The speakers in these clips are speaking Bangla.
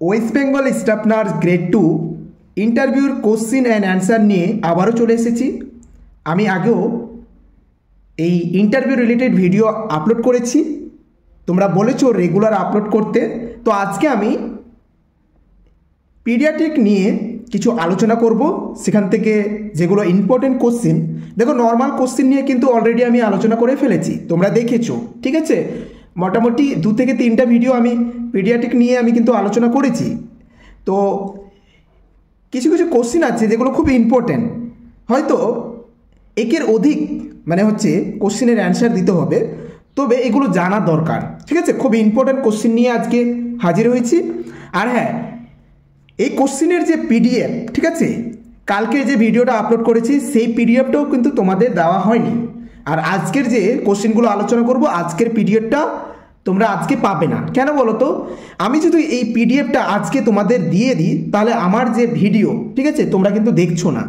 West Bengal staff nurse grade 2 ইন্টারভিউর কোশ্চিন অ্যান্ড অ্যান্সার নিয়ে আবারও চলে এসেছি। আমি আগেও এই ইন্টারভিউ রিলেটেড ভিডিও আপলোড করেছি, তোমরা বলেছো রেগুলার আপলোড করতে। তো আজকে আমি পিডিয়াট্রিক নিয়ে কিছু আলোচনা করব, সেখান থেকে যেগুলো ইম্পর্টেন্ট কোশ্চিন। দেখো, নর্মাল কোশ্চিন নিয়ে কিন্তু অলরেডি আমি আলোচনা করে ফেলেছি, তোমরা দেখেছো, ঠিক আছে। মোটামুটি 2 থেকে 3টা ভিডিও আমি পিডিয়াট্রিক নিয়ে আমি কিন্তু আলোচনা করেছি। তো কিছু কিছু কোশ্চিন আছে যেগুলো খুব ইম্পর্টেন্ট, হয়তো একের অধিক কোশ্চিনের অ্যান্সার দিতে হবে, তবে এগুলো জানা দরকার, ঠিক আছে। খুব ইম্পর্টেন্ট কোশ্চিন নিয়ে আজকে হাজির হয়েছি। আর হ্যাঁ, এই কোশ্চিনের যে পিডিএফ, ঠিক আছে, কালকে যে ভিডিওটা আপলোড করেছি সেই পিডিএফটাও কিন্তু তোমাদের দেওয়া হয়নি। আর আজকের যে কোশ্চিনগুলো আলোচনা করব, আজকের পিডিএফটা তোমরা আজকে পাবে না। কেন বলো তো? আমি যদি এই পিডিএফটা আজকে তোমাদের দিয়ে দিই, তাহলে আমার যে ভিডিও, ঠিক আছে, তোমরা কিন্তু দেখছো না,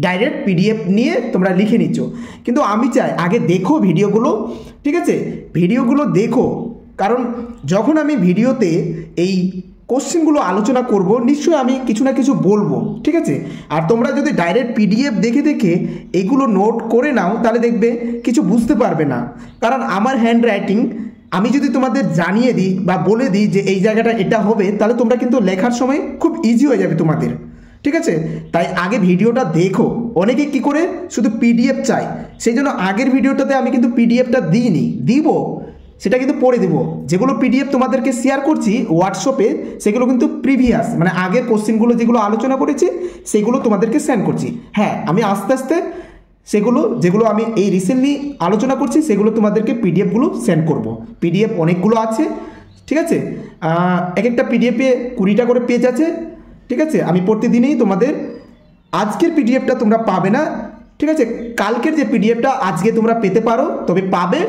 ডাইরেক্ট পিডিএফ নিয়ে তোমরা লিখে নিচ্ছ। কিন্তু আমি চাই আগে দেখো ভিডিওগুলো, ঠিক আছে, ভিডিওগুলো দেখো, কারণ যখন আমি ভিডিওতে এই কোশ্চেনগুলো আলোচনা করব, নিশ্চয়ই আমি কিছু না কিছু বলবো, ঠিক আছে। আর তোমরা যদি ডাইরেক্ট পিডিএফ দেখে দেখে এগুলো নোট করে নাও, তাহলে দেখবে কিছু বুঝতে পারবে না। কারণ আমার হ্যান্ড রাইটিং আমি যদি তোমাদের জানিয়ে দিই বা বলে দিই যে এই জায়গাটা এটা হবে, তাহলে তোমরা কিন্তু লেখার সময় খুব ইজি হয়ে যাবে তোমাদের, ঠিক আছে। তাই আগে ভিডিওটা দেখো। অনেকে কি করে শুধু পিডিএফ চাই, সেই জন্য আগের ভিডিওটাতে আমি কিন্তু পিডিএফটা দিইনি, দিব, সেটা কিন্তু পরে দেবো। যেগুলো পিডিএফ তোমাদেরকে শেয়ার করছি হোয়াটসঅ্যাপে, সেগুলো কিন্তু প্রিভিয়াস আগের কোশ্চেনগুলো যেগুলো আলোচনা করেছি সেগুলো তোমাদেরকে সেন্ড করছি। হ্যাঁ, আমি আস্তে আস্তে সেগুলো যেগুলো আমি এই রিসেন্টলি আলোচনা করছি সেগুলো তোমাদেরকে পিডিএফগুলো সেন্ড করব। পিডিএফ অনেকগুলো আছে, ঠিক আছে। এক একটা পিডিএফে 20টা করে পেজ আছে, ঠিক আছে। আমি প্রতিদিনই তোমাদের আজকের পিডিএফটা তোমরা পাবে না, ঠিক আছে। কালকের যে পিডিএফটা আজকে তোমরা পেতে পারো, তবে পাবে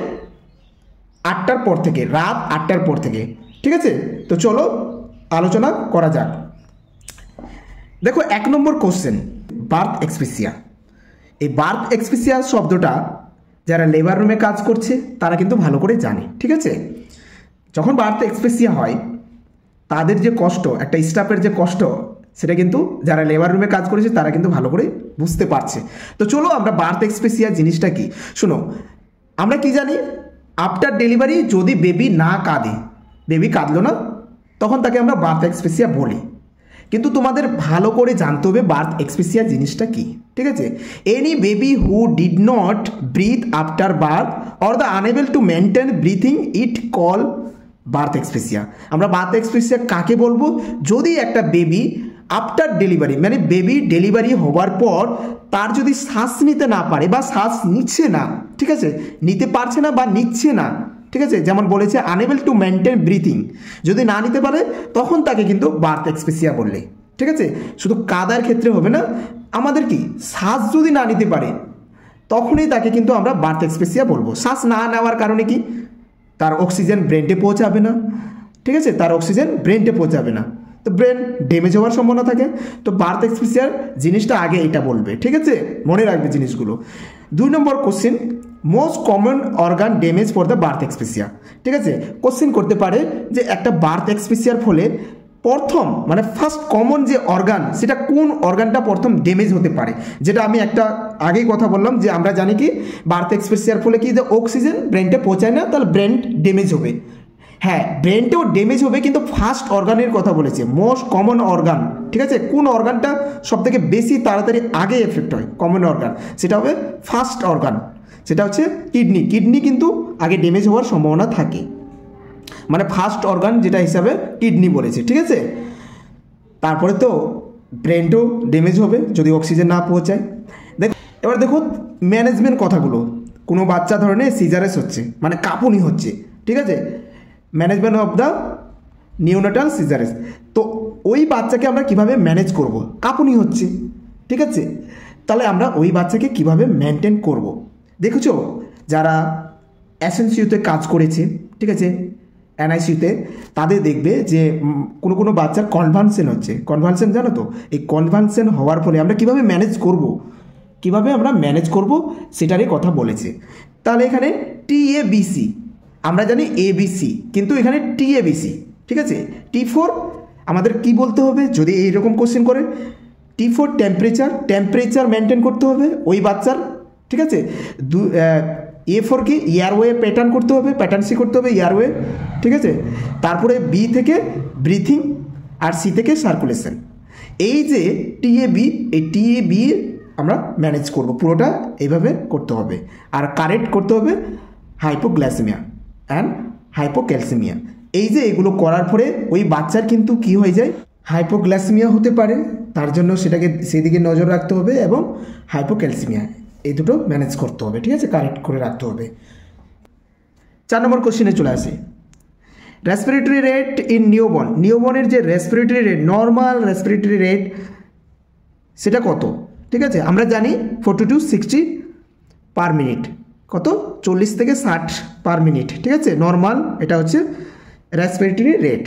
8টার পর থেকে, রাত 8টার পর থেকে, ঠিক আছে। তো চলো আলোচনা করা যাক। দেখো, 1 নম্বর কোশ্চেন, বার্থ এক্সপেসিয়া। এই বার্থ এক্সপেসিয়া শব্দটা যারা লেবার রুমে কাজ করছে তারা কিন্তু ভালো করে জানে, ঠিক আছে। যখন বার্থ এক্সপেসিয়া হয়, তাদের যে কষ্ট, একটা স্টাফের যে কষ্ট, সেটা কিন্তু যারা লেবার রুমে কাজ করেছে তারা কিন্তু ভালো করে বুঝতে পারছে। তো চলো আমরা বার্থ এক্সপেসিয়া জিনিসটা কি শোনো। আমরা কি জানি, আফটার ডেলিভারি যদি বেবি না কাঁদে, বেবি কাঁদলো না, তখন তাকে আমরা বার্থ এক্সপেসিয়া বলি। কিন্তু তোমাদের ভালো করে জানতে হবে বার্থ এক্সপেসিয়া জিনিসটা কি, ঠিক আছে। Any baby who did not breathe after birth or the unable to maintain breathing it call birth asphyxia. আমরা বার্থ এক্সপেসিয়া কাকে বলবো? যদি একটা baby after delivery, baby delivery হওয়ার পর তার যদি শ্বাস নিতে না পারে বা শ্বাস নিচ্ছে না, ঠিক আছে, নিতে পারছে না বা নিচ্ছে না, ঠিক আছে, যেমন বলেছে আনএবল টু মেনটেন ব্রিথিং, যদি না নিতে পারে তখন তাকে কিন্তু বার্থ এক্সপেসিয়া বললে, ঠিক আছে। শুধু কাদার ক্ষেত্রে হবে না, আমাদের কি শ্বাস যদি না নিতে পারে তখনই তাকে কিন্তু আমরা বার্থ এক্সপেসিয়া বলবো। শ্বাস না নেওয়ার কারণে কি তার অক্সিজেন ব্রেনটে পৌঁছাবে না, ঠিক আছে, তার অক্সিজেন ব্রেনটে পৌঁছাবে না, তো ব্রেন ড্যামেজ হওয়ার সম্ভাবনা থাকে। তো বার্থ এক্সপেসিয়ার জিনিসটা আগে এটা বলবে, ঠিক আছে, মনে রাখবে জিনিসগুলো। 2 নম্বর question, most common organ damage for the birth asphyxia, ঠিক আছে। কোশ্চেন করতে পারে যে একটা বার্থ এক্সপেসিয়ার ফলে প্রথম ফার্স্ট কমন যে অর্গান, সেটা কোন অর্গানটা প্রথম ড্যামেজ হতে পারে, যেটা আমি একটা আগেই কথা বললাম যে আমরা জানি কি বার্থ এক্সপেসিয়ার ফলে কি যে অক্সিজেন ব্রেনটে পৌঁছায় না, তাহলে ব্রেন ড্যামেজ হবে। হ্যাঁ, ব্রেনটাও ড্যামেজ হবে, কিন্তু ফার্স্ট অর্গানের কথা বলেছে, মোস্ট কমন অর্গান, ঠিক আছে। কোন অর্গানটা সবথেকে বেশি তাড়াতাড়ি আগে এফেক্ট হয়, কমন অর্গান, সেটা হবে ফার্স্ট অর্গান, সেটা হচ্ছে কিডনি। কিডনি কিন্তু আগে ড্যামেজ হওয়ার সম্ভাবনা থাকে, ফার্স্ট অর্গান যেটা হিসাবে কিডনি বলেছে, ঠিক আছে। তারপরে তো ব্রেনটাও ড্যামেজ হবে যদি অক্সিজেন না পৌঁছায়। এবার দেখো ম্যানেজমেন্ট কথাগুলো। কোনো বাচ্চা ধরনের সিজারেস হচ্ছে, কাঁপুনি হচ্ছে, ঠিক আছে, ম্যানেজমেন্ট অফ দ্য নিওনাটাল সিজারেস। তো ওই বাচ্চাকে আমরা কিভাবে ম্যানেজ করব? কাঁপুনি হচ্ছে, ঠিক আছে, তাহলে আমরা ওই বাচ্চাকে কিভাবে মেনটেন করব? দেখেছো যারা এসএনসিইউতে কাজ করেছে, ঠিক আছে, এনআইসিইউতে, তাদের দেখবে যে কোনো বাচ্চার কনভালসেন হচ্ছে। কনভালসেন জানো তো? এই কনভালসেন হওয়ার ফলে আমরা কিভাবে ম্যানেজ করব, কিভাবে আমরা ম্যানেজ করব সেটারই কথা বলেছে। তাহলে এখানে TABC, আমরা জানি ABC, কিন্তু এখানে TABC, ঠিক আছে। T ফর আমাদের কি বলতে হবে যদি এইরকম কোশ্চেন করে? T4 টেম্পারেচার মেনটেন করতে হবে ওই বাচ্চার, ঠিক আছে। A4 কি এয়ারওয়ে প্যাটার্ন করতে হবে, প্যাটার্ন সি করতে হবে এয়ারওয়ে, ঠিক আছে। তারপরে B থেকে ব্রিথিং আর C থেকে সার্কুলেশন। এই যে TAB, এই TAB আমরা ম্যানেজ করব, পুরোটা এইভাবে করতে হবে। আর কারেক্ট করতে হবে হাইপোগ্লাইসেমিয়া অ্যান্ড হাইপোক্যালসেমিয়া। এই যে এগুলো করার পরে ওই বাচ্চার কিন্তু কি হয়ে যায়, হাইপোগ্লাইসেমিয়া হতে পারে, তার জন্য সেটাকে সেদিকে নজর রাখতে হবে, এবং হাইপোক্যালসেমিয়া, এই দুটো ম্যানেজ করতে হবে, ঠিক আছে, কারেক্ট করে রাখতে হবে। 4 নম্বর কোশ্চেনে চলে আসি। Respiratory rate in newborn. নিউবর্নের যে respiratory rate, normal respiratory rate সেটা কত, ঠিক আছে। আমরা জানি 40 to 60 পার মিনিট, কত 40 থেকে 60 পার মিনিট, ঠিক আছে, নর্মাল এটা হচ্ছে রেসপিরেটরি রেট।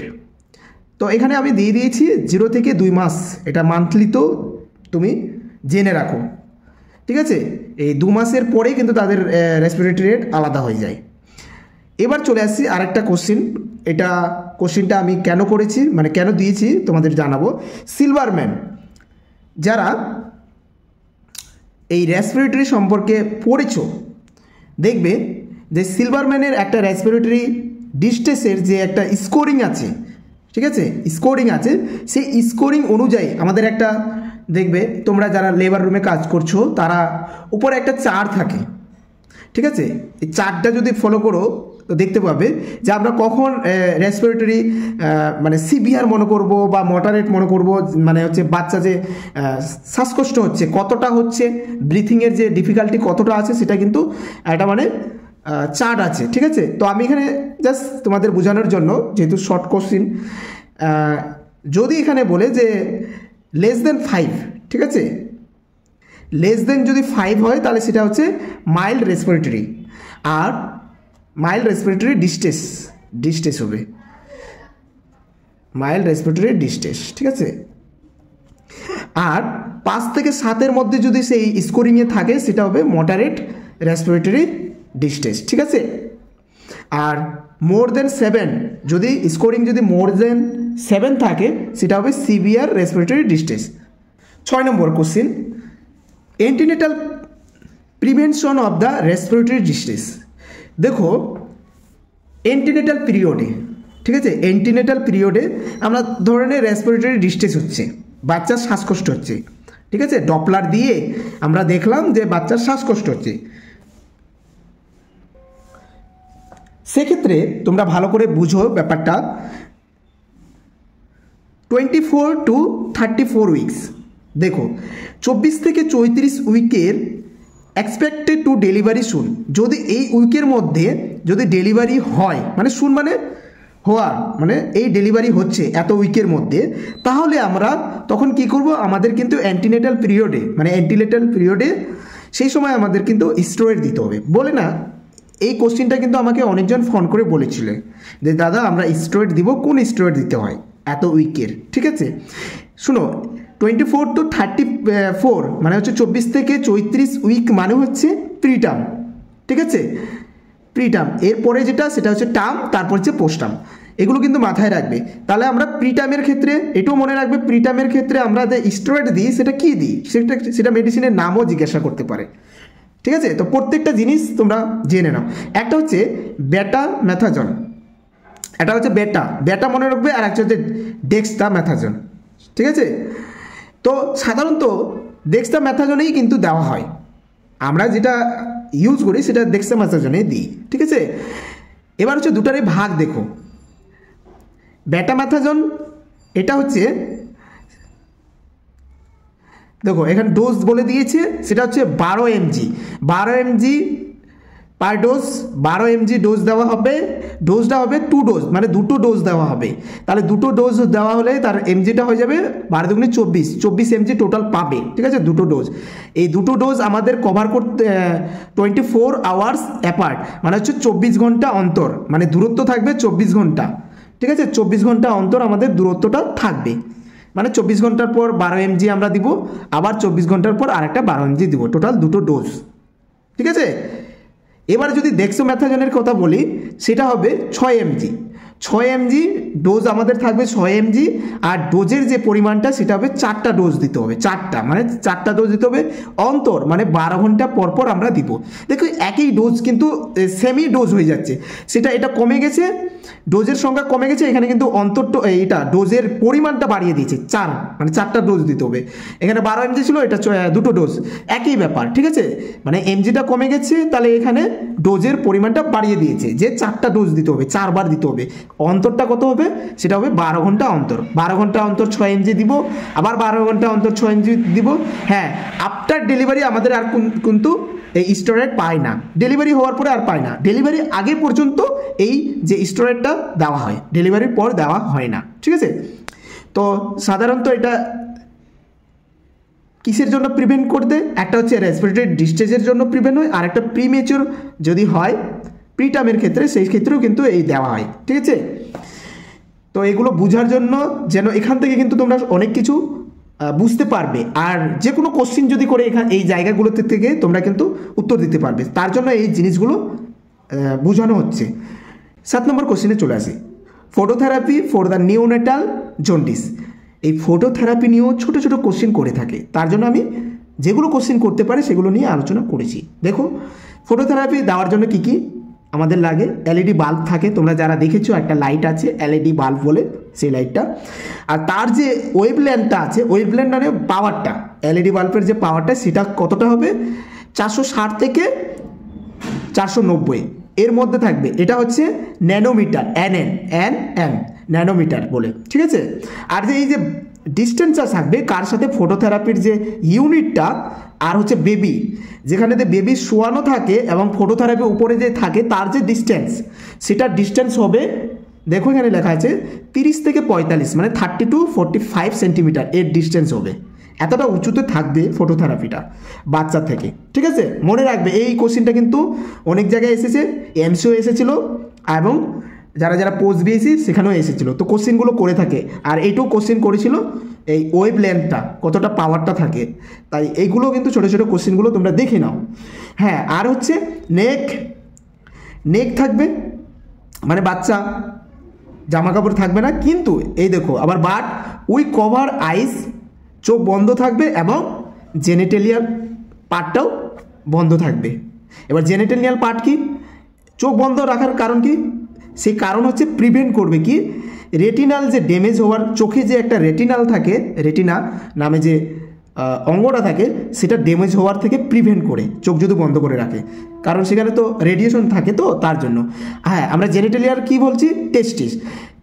তো এখানে আমি দিয়ে দিয়েছি 0 থেকে 2 মাস, এটা মান্থলি তো তুমি জেনে রাখো, ঠিক আছে। এই 2 মাসের পরেই কিন্তু তাদের রেসপিরেটরি রেট আলাদা হয়ে যায়। এবার চলে আসছি আরেকটা কোশ্চেন, এটা কোশ্চেনটা আমি কেন করেছি, মানে কেন দিয়েছি তোমাদের জানাবো। সিলভারম্যান যারা এই রেসপিরেটরি সম্পর্কে পড়েছো, দেখবে যে সিলভারম্যানের একটা রেসপিরেটরি ডিস্ট্রেসের যে একটা স্কোরিং আছে, ঠিক আছে, স্কোরিং আছে, সেই স্কোরিং অনুযায়ী আমাদের একটা, দেখবে তোমরা যারা লেবার রুমে কাজ করছো তারা উপরে একটা চার্ট থাকে, ঠিক আছে। এই চার্টটা যদি ফলো করো তো দেখতে পাবে যে আমরা কখন রেসপিরেটরি মানে সিভিয়ার মনে করব বা মডারেট মনে করব, মানে হচ্ছে বাচ্চা যে শ্বাসকষ্ট হচ্ছে কতটা হচ্ছে, ব্রিথিংয়ের যে ডিফিকাল্টি কতটা আছে, সেটা কিন্তু একটা মানে চার্ট আছে, ঠিক আছে। তো আমি এখানে জাস্ট তোমাদের বোঝানোর জন্য, যেহেতু শর্ট কোশ্চিন, যদি এখানে বলে যে লেস দেন 5, ঠিক আছে, লেস দেন যদি 5 হয় তাহলে সেটা হচ্ছে মাইল্ড রেসপিরেটরি, আর মাইল্ড রেসপিরেটরি ডিস্ট্রেস হবে, মাইল্ড রেসপিরেটরি ডিস্ট্রেস, ঠিক আছে। আর 5 থেকে 7-এর মধ্যে যদি সেই স্কোরিংয়ে থাকে সেটা হবে মডারেট রেসপিরেটরি ডিস্ট্রেস, ঠিক আছে। আর মোর দেন 7, যদি স্কোরিং যদি মোর দেন 7 থাকে সেটা হবে severe respiratory distress. 6 number question, antenatal prevention of the respiratory distress. দেখো এন্টিনেটাল পিরিয়ডে, ঠিক আছে, এন্টিনেটাল পিরিয়ডে আমরা ধরনের রেসপিরেটরি ডিস্ট্রেস হচ্ছে, বাচ্চার শ্বাসকষ্ট হচ্ছে, ঠিক আছে, ডপলার দিয়ে আমরা দেখলাম যে বাচ্চার শ্বাসকষ্ট হচ্ছে। সেক্ষেত্রে তোমরা ভালো করে বুঝো ব্যাপারটা, 24 to 34 উইকস, দেখো 24 থেকে 34 উইকের এক্সপেক্টেড টু ডেলিভারি সুন। যদি এই উইকের মধ্যে যদি ডেলিভারি হয়, মানে সুন মানে হওয়া, মানে এই ডেলিভারি হচ্ছে এত উইকের মধ্যে, তাহলে আমরা তখন কি করব, আমাদের কিন্তু অ্যান্টিনেটাল পিরিয়ডে, মানে অ্যান্টিনেটাল পিরিয়ডে সেই সময় আমাদের কিন্তু স্টেরয়েড দিতে হবে। বলে না, এই কোশ্চেনটা কিন্তু আমাকে অনেকজন ফোন করে বলেছিল যে দাদা আমরা স্টেরয়েড দিব, কোন স্টেরয়েড দিতে হয় এত উইকের, ঠিক আছে। শুনো, 24 to 34 মানে হচ্ছে 24 থেকে 34 উইক মানে হচ্ছে প্রিটার্ম, ঠিক আছে, প্রিটার্ম। এরপরে যেটা সেটা হচ্ছে টার্ম, তারপর হচ্ছে পোস্টার্ম, এগুলো কিন্তু মাথায় রাখবে। তাহলে আমরা প্রিটার্মের ক্ষেত্রে এটাও মনে রাখবে, প্রিটার্মের ক্ষেত্রে আমরা যে স্টেরয়েড দিই সেটা কী দিই, সেটা মেডিসিনের নামও জিজ্ঞাসা করতে পারে, ঠিক আছে। তো প্রত্যেকটা জিনিস তোমরা জেনে নাও। একটা হচ্ছে বেটামেথাজন, এটা হচ্ছে বেটা মনে রাখবে, আর একটা হচ্ছে ডেক্সটামেথাজন, ঠিক আছে। তো সাধারণত ডেক্সটামেথাজনেই কিন্তু দেওয়া হয়, আমরা যেটা ইউজ করি সেটা ডেক্সটামেথাজনেই দিই, ঠিক আছে। এবার হচ্ছে দুটারই ভাগ দেখো, বেটামেথাজন এটা হচ্ছে, দেখো এখানে ডোজ বলে দিয়েছে, সেটা হচ্ছে 12 mg পার ডোজ, 12 mg ডোজ দেওয়া হবে। ডোজটা হবে 2 ডোজ, মানে 2টো ডোজ দেওয়া হবে। তাহলে 2টো ডোজ দেওয়া হলে তার mgটা হয়ে যাবে 12 দুগুণে 24 mg টোটাল পাবে, ঠিক আছে, 2টো ডোজ। এই 2টো ডোজ আমাদের কভার করতে 24 আওয়ার্স অ্যাপার্ট, মানে হচ্ছে 24 ঘন্টা অন্তর, মানে দূরত্ব থাকবে 24 ঘন্টা, ঠিক আছে, 24 ঘন্টা অন্তর আমাদের দূরত্বটা থাকবে, মানে 24 ঘন্টার পর 12 mg আমরা দিব, আবার 24 ঘন্টার পর আরেকটা 12 mg দিব, টোটাল 2টো ডোজ, ঠিক আছে। এবার যদি ডেক্সোমেথাজনের কথা বলি সেটা হবে 6 mg। 6 mg ডোজ আমাদের থাকবে 6 mg, আর ডোজের যে পরিমাণটা সেটা হবে 4টা ডোজ দিতে হবে, 4টা মানে 4টা ডোজ দিতে হবে অন্তর, মানে 12 ঘন্টা পর পর আমরা দিব। দেখো একই ডোজ কিন্তু সেমি ডোজ হয়ে যাচ্ছে, সেটা এটা কমে গেছে, ডোজের সংখ্যা কমে গেছে, এখানে কিন্তু অন্তর এটা ডোজের পরিমাণটা বাড়িয়ে দিয়েছে 4, মানে 4টা ডোজ দিতে হবে। এখানে 12 mg ছিল, এটা 2টো ডোজ, একই ব্যাপার, ঠিক আছে। মানে এমজিটা কমে গেছে, তাহলে এখানে ডোজের পরিমাণটা বাড়িয়ে দিয়েছে, যে 4টা ডোজ দিতে হবে, 4 বার দিতে হবে। অন্তরটা কত হবে, সেটা হবে 12 ঘন্টা অন্তর, 12 ঘন্টা অন্তর 6 mg দিব, আবার 12 ঘন্টা অন্তর 6 mg দিব। হ্যাঁ, আফটার ডেলিভারি আমাদের আর কিন্তু এই স্টেরয়েড পায় না, ডেলিভারি হওয়ার পরে আর পায় না, ডেলিভারি আগে পর্যন্ত এই যে স্টেরয়েডটা দেওয়া হয়, ডেলিভারির পর দেওয়া হয় না, ঠিক আছে। তো সাধারণত এটা কিসের জন্য প্রিভেন্ট করতে, একটা হচ্ছে রেসপিরেটরি ডিস্ট্রেসের জন্য প্রিভেন্ট হয়, আর একটা প্রিমেচিওর যদি হয় প্রিটার্মের ক্ষেত্রে, সেই ক্ষেত্রেও কিন্তু এই দেওয়া হয়, ঠিক আছে। তো এগুলো বোঝার জন্য যেন এখান থেকে কিন্তু তোমরা অনেক কিছু বুঝতে পারবে, আর যে কোনো কোশ্চিন যদি করে এখানে এই জায়গাগুলোতে থেকে তোমরা কিন্তু উত্তর দিতে পারবে, তার জন্য এই জিনিসগুলো বোঝানো হচ্ছে। 7 নম্বর কোশ্চিনে চলে আসি, phototherapy for the neonatal jaundice. এই ফটোথেরাপি নিয়েও ছোটো ছোটো কোশ্চিন করে থাকে, তার জন্য আমি যেগুলো কোশ্চিন করতে পারে সেগুলো নিয়ে আলোচনা করেছি। দেখো ফটোথেরাপি দেওয়ার জন্য কি কি আমাদের লাগে, এলইডি বাল্ব থাকে, তোমরা যারা দেখেছো একটা লাইট আছে এলইডি বাল্ব বলে সেই লাইটটা, আর তার যে ওয়েভলেন্থটা আছে, ওয়েভলেন্থ মানে পাওয়ারটা, এলইডি বাল্বের যে পাওয়ারটা সেটা কতটা হবে, 460 থেকে 490 এর মধ্যে থাকবে, এটা হচ্ছে ন্যানোমিটার, এন ন্যানোমিটার বলে, ঠিক আছে। আর যে এই যে ডিস্টেন্সটা থাকবে কার সাথে, ফটোথেরাপির যে ইউনিটটা আর হচ্ছে বেবি, যেখানে বেবি শোয়ানো থাকে এবং ফটোথেরাপি উপরে যে থাকে তার যে ডিস্টেন্স, সেটা ডিস্টেন্স হবে, দেখো এখানে লেখা আছে 30 থেকে 45, মানে 30 to 45 সেন্টিমিটার এর ডিস্টেন্স হবে, এতটা উঁচুতে থাকবে ফটোথেরাপিটা বাচ্চা থেকে, ঠিক আছে। মনে রাখবে এই কোশ্চিনটা কিন্তু অনেক জায়গায় এসেছে, এমসিও এসেছিলো এবং যারা যারা পোস্ট বিএসসি সেখানেও এসেছিলো, তো কোশ্চিনগুলো করে থাকে। আর এইটাও কোশ্চিন করেছিল এই ওয়েভ লেন্থটা কতটা পাওয়ারটা থাকে, তাই এইগুলো কিন্তু ছোটো ছোটো কোশ্চিনগুলো তোমরা দেখে নাও। হ্যাঁ, আর হচ্ছে নেক থাকবে, মানে বাচ্চা জামা কাপড় থাকবে না, কিন্তু এই দেখো আবার বাট উই কভার আইস, চোখ বন্ধ থাকবে এবং জেনিটেলিয়াল পার্টটাও বন্ধ থাকবে। এবার জেনিটেলিয়াল পার্ট কি, চোখ বন্ধ রাখার কারণ কি, সেই কারণ হচ্ছে প্রিভেন্ট করবে কি, রেটিনাল যে ড্যামেজ হওয়ার, চোখে যে একটা রেটিনাল থাকে, রেটিনা নামে যে অঙ্গটা থাকে, সেটা ড্যামেজ হওয়ার থেকে প্রিভেন্ট করে চোখ যদি বন্ধ করে রাখে, কারণ সেখানে তো রেডিয়েশন থাকে, তো তার জন্য। হ্যাঁ, আমরা জেনিটেলিয়ার কি বলছি,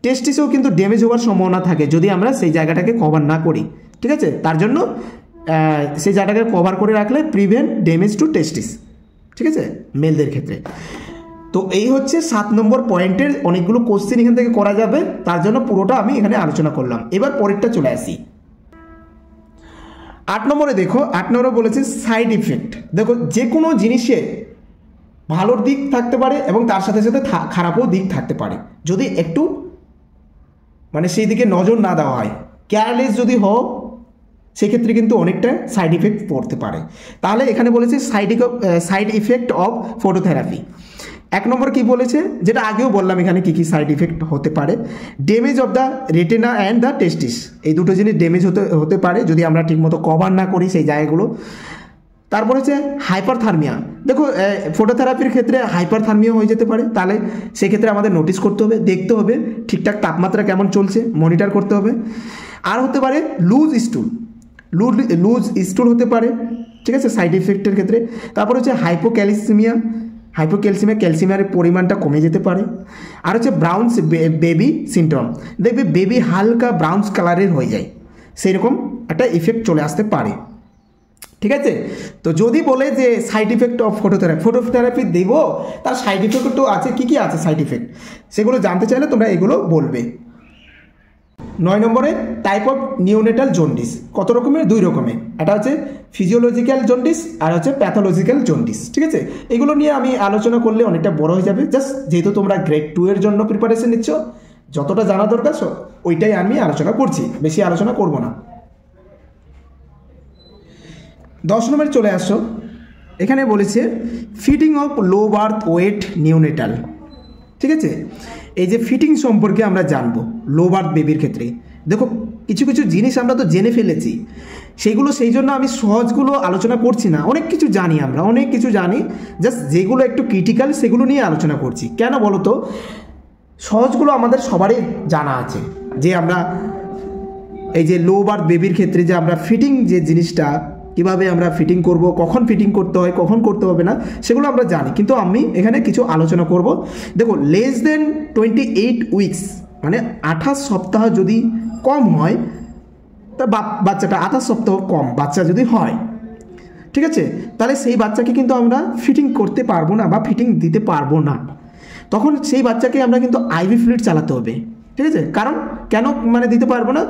টেস্টিসেও কিন্তু ড্যামেজ হওয়ার সম্ভাবনা থাকে যদি আমরা সেই জায়গাটাকে কভার না করি, ঠিক আছে। তার জন্য সেই জায়গাটাকে কভার করে রাখলে প্রিভেন্ট ড্যামেজ টু টেস্টিস, ঠিক আছে, মেলদের ক্ষেত্রে। তো এই হচ্ছে 7 নম্বর পয়েন্টের অনেকগুলো কোশ্চেন এখান থেকে করা যাবে, তার জন্য পুরোটা আমি এখানে আলোচনা করলাম। এবার পরেরটা চলে আসি, 8 নম্বরে দেখো, 8 নম্বরে বলেছে সাইড ইফেক্ট। দেখো যে কোনো জিনিসে ভালোর দিক থাকতে পারে এবং তার সাথে সাথে খারাপও দিক থাকতে পারে, যদি একটু মানে সেই দিকে নজর না দেওয়া হয়, কেয়ারলেস যদি হও, সেক্ষেত্রে কিন্তু অনেকটা সাইড ইফেক্ট পড়তে পারে। তাহলে এখানে বলেছে সাইড ইফেক্ট অফ ফটোথেরাপি। 1 নম্বর কি বলেছে, যেটা আগেও বললাম এখানে কি কি সাইড ইফেক্ট হতে পারে, damage of the retina and the testis, এই দুটো জিনিস ড্যামেজ হতে পারে যদি আমরা ঠিকমতো কভার না করি সেই জায়গাগুলো। তারপর হচ্ছে হাইপারথার্মিয়া, দেখো ফটোথেরাপির ক্ষেত্রে হাইপারথার্মিয়া হয়ে যেতে পারে, তাহলে সেক্ষেত্রে আমাদের নোটিস করতে হবে, দেখতে হবে ঠিকঠাক তাপমাত্রা কেমন চলছে, মনিটর করতে হবে। আর হতে পারে লুজ স্টুল হতে পারে, ঠিক আছে, সাইড ইফেক্টের ক্ষেত্রে। তারপর হচ্ছে হাইপোক্যালসিমিয়া, ক্যালসিয়ামের পরিমাণটা কমে যেতে পারে। আর হচ্ছে ব্রাউন্স বেবি সিনড্রোম, দেখবে বেবি হালকা ব্রাউন্স কালারের হয়ে যায়, সেই রকম একটা ইফেক্ট চলে আসতে পারে, ঠিক আছে। তো যদি বলে যে সাইড ইফেক্ট অফ ফটোথেরাপি দেব, তার সাইড ইফেক্টও আছে, কি কি আছে সাইড ইফেক্ট, সেগুলো জানতে চাইলে তোমরা এগুলো বলবে। 9 নম্বরে টাইপ অফ নিওনেটাল জন্ডিস, কত রকমের, 2 রকমের, এটা হচ্ছে ফিজিওলজিক্যাল জন্ডিস আর হচ্ছে প্যাথোলজিক্যাল জন্ডিস, ঠিক আছে। এগুলো নিয়ে আমি আলোচনা করলে অনেকটা বড় হয়ে যাবে, জাস্ট যেহেতু তোমরা গ্রেড 2 এর জন্য প্রিপারেশন নিচ্ছ, যতটা জানা দরকার ওইটাই আমি আলোচনা করছি, বেশি আলোচনা করব না। 10 নম্বরে চলে আসো, এখানে বলেছে feeding of low birth weight neonatal, ঠিক আছে। এই যে ফিটিং সম্পর্কে আমরা জানবো লো বার্থ বেবির ক্ষেত্রে। দেখো কিছু কিছু জিনিস আমরা তো জেনে ফেলেছি, সেইগুলো সেই জন্য আমি সহজগুলো আলোচনা করছি না। অনেক কিছু জানি, আমরা অনেক কিছু জানি, জাস্ট যেগুলো একটু ক্রিটিক্যাল সেগুলো নিয়ে আলোচনা করছি। কেন বলো তো, সহজগুলো আমাদের সবারই জানা আছে, যে আমরা এই যে লো বার্থ বেবির ক্ষেত্রে যে আমরা ফিটিং যে জিনিসটা কীভাবে আমরা ফিটিং করব, কখন ফিটিং করতে হয়, কখন করতে হবে না, সেগুলো আমরা জানি। কিন্তু আমি এখানে কিছু আলোচনা করব। দেখো লেস দেন 28 উইকস মানে 28 সপ্তাহ যদি কম হয়, তা বাচ্চাটা 28 সপ্তাহ কম বাচ্চা যদি হয়, ঠিক আছে, তাহলে সেই বাচ্চাকে কিন্তু আমরা ফিটিং করতে পারবো না বা ফিটিং দিতে পারবো না। তখন সেই বাচ্চাকে আমরা কিন্তু আইভি ফ্লুইড চালাতে হবে, ঠিক আছে। কারণ কেন মানে দিতে পারবো না,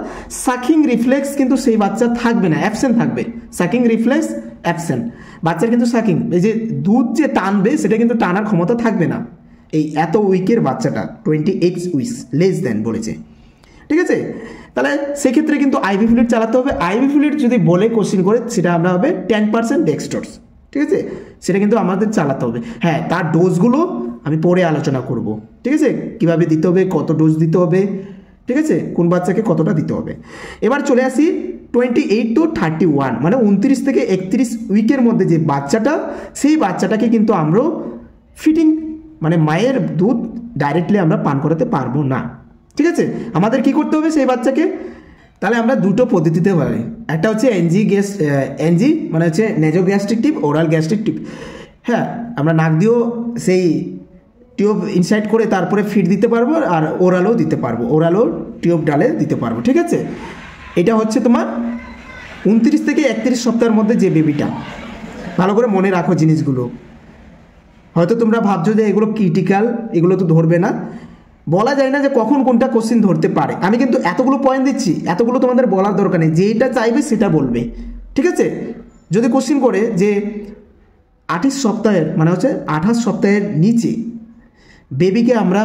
সাকিং রিফ্লেক্স কিন্তু সেই বাচ্চা থাকবে না, অ্যাবসেন্ট থাকবে। সাকিং রিফ্লেক্স অ্যাবসেন্ট, বাচ্চার কিন্তু সাকিং এই যে দুধ যে টানবে সেটা কিন্তু টানার ক্ষমতা থাকবে না এই এত উইকের বাচ্চাটা, 28 উইকস লেস দেন বলেছে, ঠিক আছে। তাহলে সেক্ষেত্রে কিন্তু আইভি ফ্লুইড চালাতে হবে। আইভি ফ্লুইড যদি বলে কোশ্চিন করে, সেটা আমরা হবে 10% ডেক্সট্রোজ, ঠিক আছে, সেটা কিন্তু আমাদের চালাতে হবে। হ্যাঁ, তার ডোজগুলো আমি পরে আলোচনা করব, ঠিক আছে, কীভাবে দিতে হবে, কত ডোজ দিতে হবে, ঠিক আছে, কোন বাচ্চাকে কতটা দিতে হবে। এবার চলে আসি 28 to 31 মানে 29 থেকে 31 উইকের মধ্যে যে বাচ্চাটা, সেই বাচ্চাটাকে কিন্তু আমরা ফিটিং মানে মায়ের দুধ ডাইরেক্টলি আমরা পান করাতে পারবো না, ঠিক আছে। আমাদের কি করতে হবে সেই বাচ্চাকে, তাহলে আমরা দুটো পদ্ধতিতে পারি। একটা হচ্ছে এনজি মানে হচ্ছে নেজো গ্যাস্ট্রিক টিপ, ওরাল গ্যাস্ট্রিক টিপ। হ্যাঁ, আমরা নাক দিয়েও সেই টিউব ইনসাইড করে তারপরে ফিড দিতে পারবো, আর ওরালও দিতে পারবো, ওরালও টিউব ডালে দিতে পারবো, ঠিক আছে। এটা হচ্ছে তোমার 29 থেকে 31 সপ্তাহের মধ্যে যে বেবিটা। ভালো করে মনে রাখো জিনিসগুলো। হয়তো তোমরা ভাবছো যে এগুলো ক্রিটিক্যাল, এগুলো তো ধরবে না, বলা যায় না যে কখন কোনটা কোশ্চিন ধরতে পারে। আমি কিন্তু এতগুলো পয়েন্ট দিচ্ছি, এতগুলো তোমাদের বলার দরকার নেই, যেটা চাইবে সেটা বলবে, ঠিক আছে। যদি কোশ্চিন করে যে 28 সপ্তাহের মানে হচ্ছে 28 সপ্তাহের নিচে বেবিকে আমরা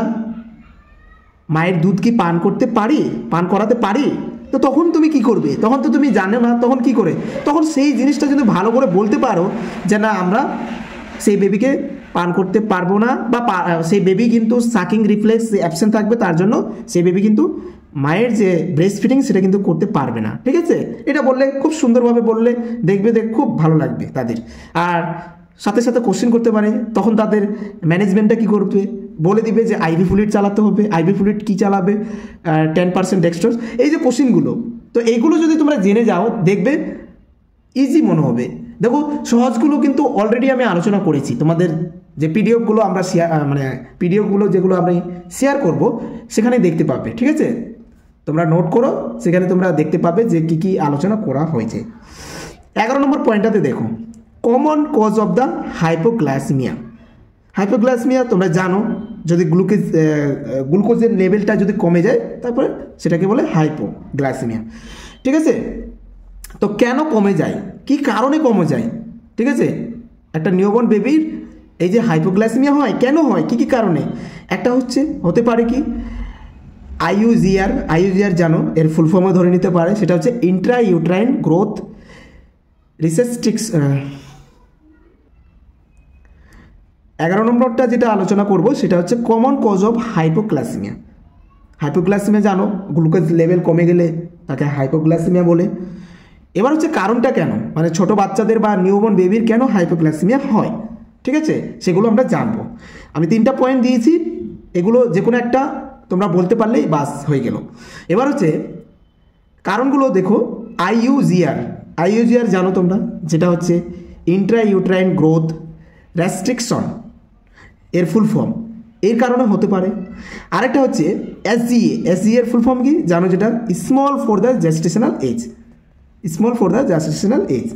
মায়ের দুধ কি পান করতে পারি, পান করাতে পারি, তো তখন তুমি কি করবে, তখন তো তুমি জানো না, তখন কি করে, তখন সেই জিনিসটা যদি ভালো করে বলতে পারো যে না আমরা সেই বেবিকে পান করতে পারবো না, বা সেই বেবি কিন্তু সাকিং রিফ্লেক্স অ্যাবসেন্ট থাকবে, তার জন্য সেই বেবি কিন্তু মায়ের যে ব্রেস্ট ফিডিং সেটা কিন্তু করতে পারবে না, ঠিক আছে। এটা বললে খুব সুন্দরভাবে বললে দেখবে খুব ভালো লাগবে তাদের। আর সাথে সাথে কোশ্চেন করতে পারে, তখন তাদের ম্যানেজমেন্টটা কী করবে বলে দিবে যে আইভি ফ্লুইড চালাতে হবে। আইভি ফ্লুইড কী চালাবে, 10% ডেক্সট্রোজ, এই যে কোশ্চেনগুলো, তো এইগুলো যদি তোমরা জেনে যাও দেখবে ইজি মনে হবে। দেখো সহজগুলো কিন্তু অলরেডি আমি আলোচনা করেছি, তোমাদের যে পিডিএফগুলো আমরা মানে পিডিএফগুলো যেগুলো আমি শেয়ার করব সেখানে দেখতে পাবে, ঠিক আছে। তোমরা নোট করো, সেখানে তোমরা দেখতে পাবে যে কী কী আলোচনা করা হয়েছে। 11 নম্বর পয়েন্টটাতে দেখো, common cause of the hypoglycemia. Hypoglycemia তোমরা জানো, যদি গ্লুকোজের লেভেলটা যদি কমে যায় তারপরে সেটাকে বলে হাইপোগ্লাইসেমিয়া, ঠিক আছে। তো কেন কমে যায়, কি কারণে কমে যায়, ঠিক আছে। একটা নিউবর্ন বেবির এই যে হাইপোগ্লাইসেমিয়া হয় কেন হয়, কি কি কারণে, একটা হতে পারে কি আইইউজিআর জানো, এর ফুল ফর্মও ধরে নিতে পারে, সেটা হচ্ছে ইন্ট্রা ইউট্রাইন গ্রোথ রিসেস্ট্রিকশন। 11 নম্বরটা যেটা আলোচনা করব সেটা হচ্ছে common cause of hypoglycemia. Hypoglycemia জানো, গ্লুকোজ লেভেল কমে গেলে তাকে হাইপোগ্লাইসেমিয়া বলে। এবার হচ্ছে কারণটা কেন, মানে ছোট বাচ্চাদের বা নিউবর্ন বেবির কেন হাইপোগ্লাইসেমিয়া হয়, ঠিক আছে, সেগুলো আমরা জানবো। আমি 3টা পয়েন্ট দিয়েছি, এগুলো যে কোনো একটা তোমরা বলতে পারলেই বাস হয়ে গেল। এবার হচ্ছে কারণগুলো দেখো, আইইউজিআর জানো তোমরা, যেটা হচ্ছে ইন্ট্রা ইউট্রাইন গ্রোথ রেস্ট্রিকশন, এর ফুল ফর্ম, এর কারণে হতে পারে। আরেকটা হচ্ছে এসজিএ এর ফুল ফর্ম কি জানো, যেটা small for the gestational age, small for the gestational age.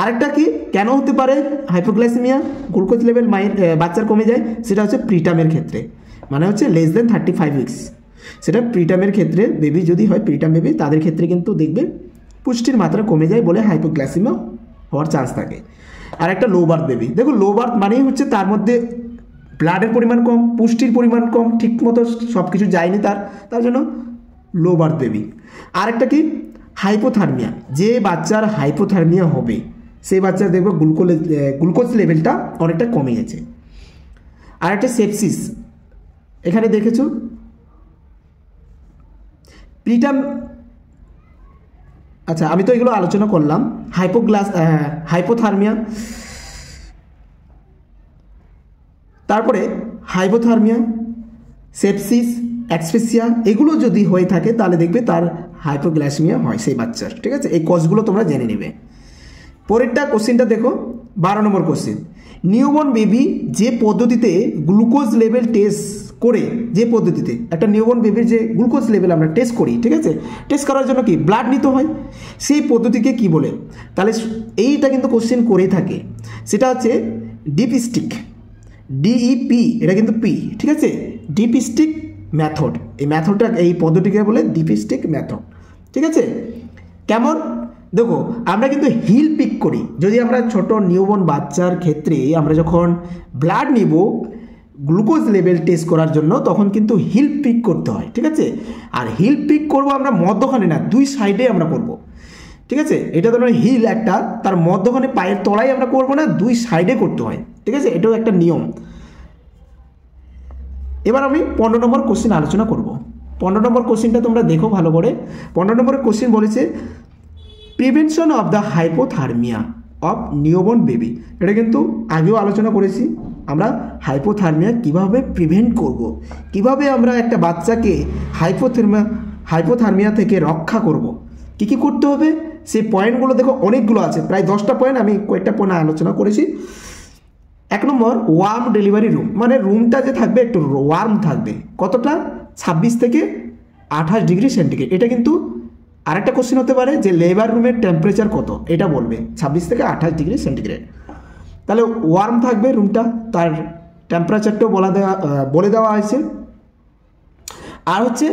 আরেকটা কি কেন হতে পারে হাইপোগ্লাইসেমিয়া, গ্লুকোজ লেভেল মায়ের বাচ্চার কমে যায়, সেটা হচ্ছে প্রিটার্মের ক্ষেত্রে, মানে হচ্ছে লেস দেন 35 উইকস, সেটা প্রিটার্মের ক্ষেত্রে বেবি যদি হয়, প্রিটার্ম বেবি তাদের ক্ষেত্রে কিন্তু দেখবে পুষ্টির মাত্রা কমে যায় বলে হাইপোগ্লাইসেমিয়া হওয়ার চান্স থাকে। আর একটা লো বার্থ বেবি, দেখো লো বার্থ মানেই হচ্ছে তার মধ্যে ব্লাডের পরিমাণ কম, পুষ্টির পরিমাণ কম, ঠিক মতো সব কিছু যায়নি তার জন্য লো বার্থ বেবি। আরেকটা কি হাইপোথার্মিয়া, যে বাচ্চার হাইপোথার্মিয়া হবে সেই বাচ্চার দেখবে গ্লুকোজ লেভেলটা অনেকটা কমে গেছে। আর একটা সেপসিস, এখানে দেখেছো প্রিটার্ম, আচ্ছা আমি তো এগুলো আলোচনা করলাম। হাইপোথার্মিয়া, তারপরে হাইপোথার্মিয়া, সেপসিস, অ্যাসফিক্সিয়া, এগুলো যদি হয়ে থাকে তাহলে দেখবে তার হাইপোগ্লাইসেমিয়া হয় সেই বাচ্চার। ঠিক আছে, এই কজগুলো তোমরা জেনে নেবে। পরেরটা কোশ্চেনটা দেখো, 12 নম্বর কোশ্চেন। নিউবর্ন বেবি যে পদ্ধতিতে গ্লুকোজ লেভেল টেস্ট করে, যে পদ্ধতিতে একটা নিউবর্ন বেবির যে গ্লুকোজ লেভেল আমরা টেস্ট করি, ঠিক আছে, টেস্ট করার জন্য কি ব্লাড নিতে হয়, সেই পদ্ধতিকে কি বলে? তাহলে এইটা কিন্তু কোশ্চেন করেই থাকে, সেটা হচ্ছে ডিপস্টিক, ডিইপি, এটা কিন্তু পি, ঠিক আছে, ডিপস্টিক মেথড। এই মেথডটা, এই পদ্ধতিকে বলে ডিপস্টিক মেথড। ঠিক আছে, কেমন? দেখো আমরা কিন্তু হিল পিক করি, যদি আমরা ছোট নিউবর্ন বাচ্চার ক্ষেত্রে আমরা যখন ব্লাড নিব গ্লুকোজ লেভেল টেস্ট করার জন্য, তখন কিন্তু হিল পিক করতে হয়। ঠিক আছে, আর হিল পিক করব আমরা মধ্যখানে না, দুই সাইডে আমরা করব। ঠিক আছে, এটা ধরো হিল একটা, তার মধ্যখানে পায়ের তলায় আমরা করব না, দুই সাইডে করতে হয়। ঠিক আছে, এটাও একটা নিয়ম। এবার আমি 15 নম্বর কোশ্চেন আলোচনা করব। 15 নম্বর কোশ্চেনটা তোমরা দেখো ভালো করে। 15 নম্বরের কোশ্চেন বলেছে prevention of the hypothermia of newborn baby. এটা কিন্তু আগেও আলোচনা করেছি আমরা, হাইপোথার্মিয়া কিভাবে প্রিভেন্ট করব, কিভাবে আমরা একটা বাচ্চাকে হাইপোথার্মিয়া থেকে রক্ষা করব, কি কি করতে হবে, সেই পয়েন্টগুলো দেখো অনেকগুলো আছে, প্রায় 10টা পয়েন্ট, আমি কয়েকটা পয়েন্ট আলোচনা করেছি। 1 নম্বর ওয়ার্ম ডেলিভারি রুম, মানে রুমটা যে থাকবে একটু ওয়ার্ম থাকবে, কতটা? 26 থেকে 28 ডিগ্রি সেন্টিগ্রেড। এটা কিন্তু আরেকটা কোশ্চেন হতে পারে যে লেবার রুমের টেম্পারেচার কত, এটা বলবে 26 থেকে 28 ডিগ্রি সেন্টিগ্রেড। তাহলে ওয়ার্ম থাকবে রুমটা, তার টেম্পারেচারটাও বলে দেওয়া হয়েছে। আর হচ্ছে